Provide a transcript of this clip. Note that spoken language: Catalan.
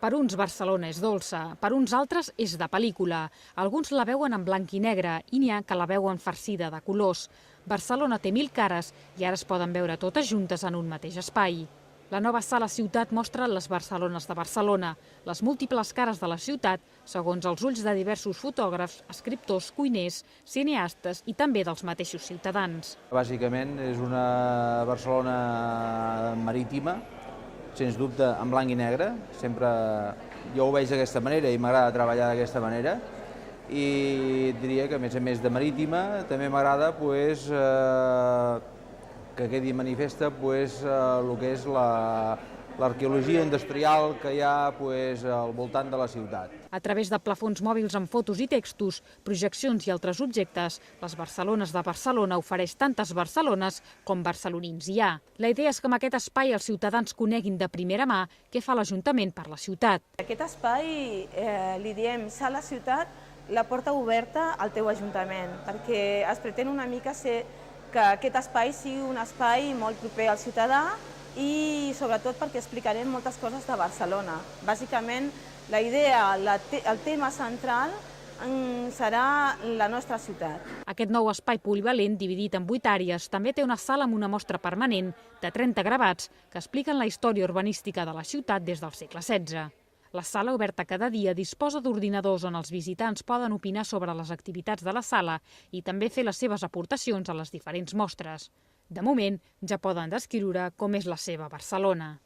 Per uns Barcelona és dolça, per uns altres és de pel·lícula. Alguns la veuen en blanc i negre i n'hi ha que la veuen farcida de colors. Barcelona té 1000 cares i ara es poden veure totes juntes en un mateix espai. La nova sala Ciutat mostra les Barcelones de Barcelona, les múltiples cares de la ciutat, segons els ulls de diversos fotògrafs, escriptors, cuiners, cineastes i també dels mateixos ciutadans. Bàsicament és una Barcelona marítima, sens dubte en blanc i negre. Sempre jo ho veig d'aquesta manera i m'agrada treballar d'aquesta manera. I diria que, a més de marítima, també m'agrada que quedi manifesta el que és l'arqueologia industrial que hi ha al voltant de la ciutat. A través de plafons mòbils amb fotos i textos, projeccions i altres objectes, les Barcelones de Barcelona ofereix tantes Barcelones com barcelonins hi ha. La idea és que amb aquest espai els ciutadans coneguin de primera mà què fa l'Ajuntament per la ciutat. Aquest espai, li diem Sala Ciutat, la porta oberta al teu Ajuntament, perquè es pretén una mica ser que aquest espai sigui un espai molt proper al ciutadà i sobretot perquè explicarem moltes coses de Barcelona. Bàsicament, la idea, el tema central serà la nostra ciutat. Aquest nou espai polivalent, dividit en 8 àrees, també té una sala amb una mostra permanent de 30 gravats que expliquen la història urbanística de la ciutat des del segle XVI. La sala, oberta cada dia, disposa d'ordinadors on els visitants poden opinar sobre les activitats de la sala i també fer les seves aportacions a les diferents mostres. De moment, ja poden descriure com és la seva Barcelona.